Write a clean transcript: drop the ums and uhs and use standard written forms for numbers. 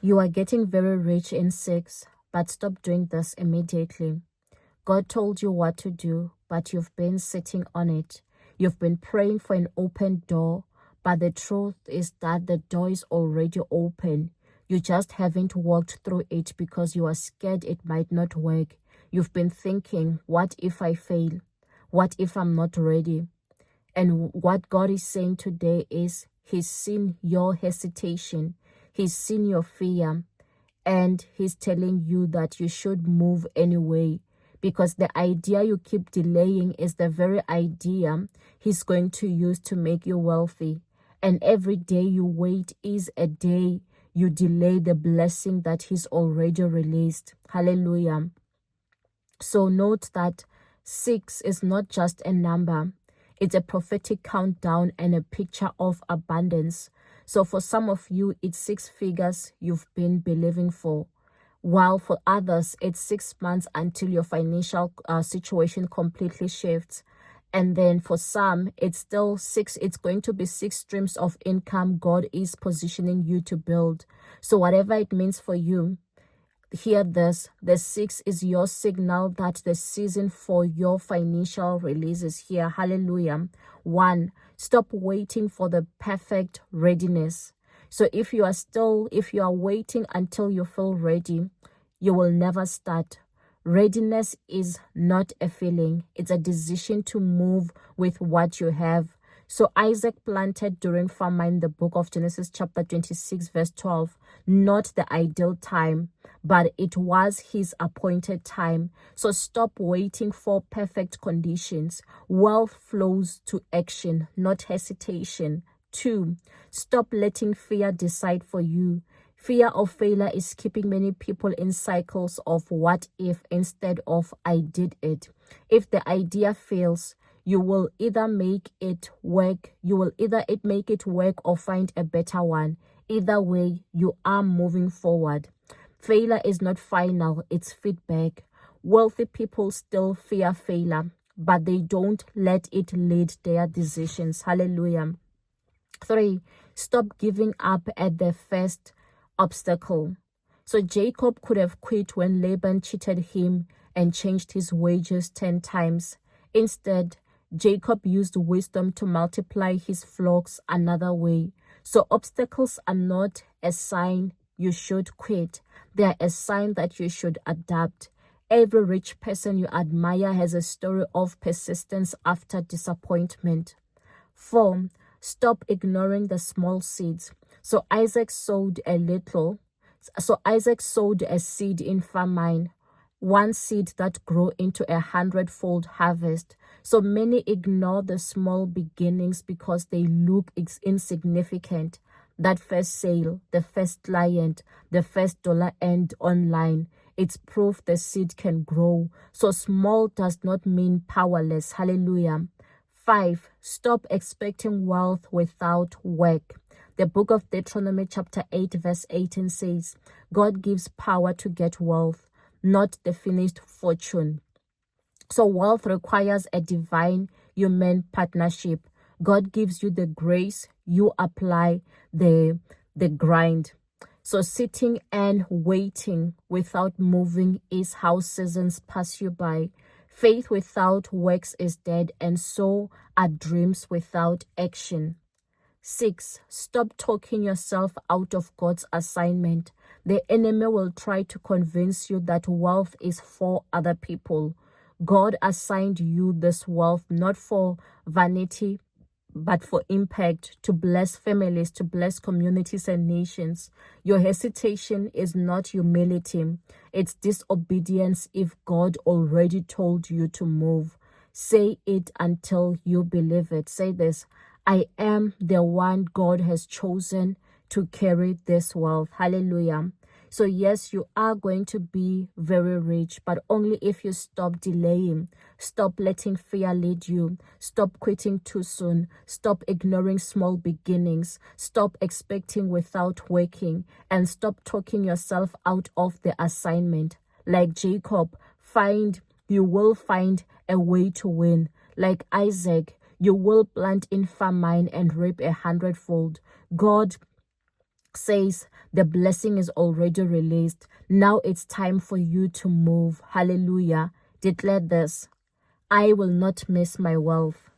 You are getting very rich in 6, but stop doing this immediately. God told you what to do, but you've been sitting on it. You've been praying for an open door, but the truth is that the door is already open. You just haven't walked through it because you are scared it might not work. You've been thinking, what if I fail? What if I'm not ready? And what God is saying today is He's seen your hesitation. He's seen your fear. And He's telling you that you should move anyway. Because the idea you keep delaying is the very idea He's going to use to make you wealthy. And every day you wait is a day you delay the blessing that He's already released. Hallelujah. So note that 6 is not just a number. It's a prophetic countdown and a picture of abundance. So for some of you, it's 6 figures you've been believing for, while for others, it's 6 months until your financial situation completely shifts. And then for some, it's still 6. It's going to be 6 streams of income God is positioning you to build. So whatever it means for you, hear this. The 6 is your signal that the season for your financial release is here. Hallelujah. 1, stop waiting for the perfect readiness. So if you are waiting until you feel ready, you will never start. Readiness is not a feeling. It's a decision to move with what you have. So Isaac planted during famine, the book of Genesis chapter 26 verse 12, not the ideal time, but it was his appointed time. So stop waiting for perfect conditions. Wealth flows to action, not hesitation. 2, stop letting fear decide for you. Fear of failure is keeping many people in cycles of what if instead of I did it. If the idea fails, you will either make it work, make it work or find a better one. Either way, you are moving forward. Failure is not final, it's feedback. Wealthy people still fear failure, but they don't let it lead their decisions. Hallelujah. 3, stop giving up at the first obstacle. So Jacob could have quit when Laban cheated him and changed his wages 10 times. Instead, Jacob used wisdom to multiply his flocks another way. So obstacles are not a sign you should quit. They are a sign that you should adapt. Every rich person you admire has a story of persistence after disappointment. 4, stop ignoring the small seeds. So Isaac sowed a seed in famine, one seed that grew into a 100-fold harvest. So many ignore the small beginnings because they look insignificant. That first sale, the first client, the first dollar earned online, it's proof the seed can grow. So small does not mean powerless. Hallelujah. 5, stop expecting wealth without work. The book of Deuteronomy chapter 8 verse 18 says, God gives power to get wealth, not the finished fortune. So wealth requires a divine human partnership. God gives you the grace, you apply the grind. So sitting and waiting without moving is how seasons pass you by. Faith without works is dead, and so are dreams without action. 6, stop talking yourself out of God's assignment. The enemy will try to convince you that wealth is for other people. God assigned you this wealth not for vanity, but for impact, to bless families, to bless communities and nations. Your hesitation is not humility. It's disobedience if God already told you to move. Say it until you believe it. Say this: I am the one God has chosen to carry this wealth. Hallelujah. So yes, you are going to be very rich, but only if you stop delaying, stop letting fear lead you, stop quitting too soon, stop ignoring small beginnings, stop expecting without working, and stop talking yourself out of the assignment. Like Jacob, you will find a way to win. Like Isaac, you will plant in famine and reap 100-fold. God says the blessing is already released. Now it's time for you to move. Hallelujah. Declare this: I will not miss my wealth.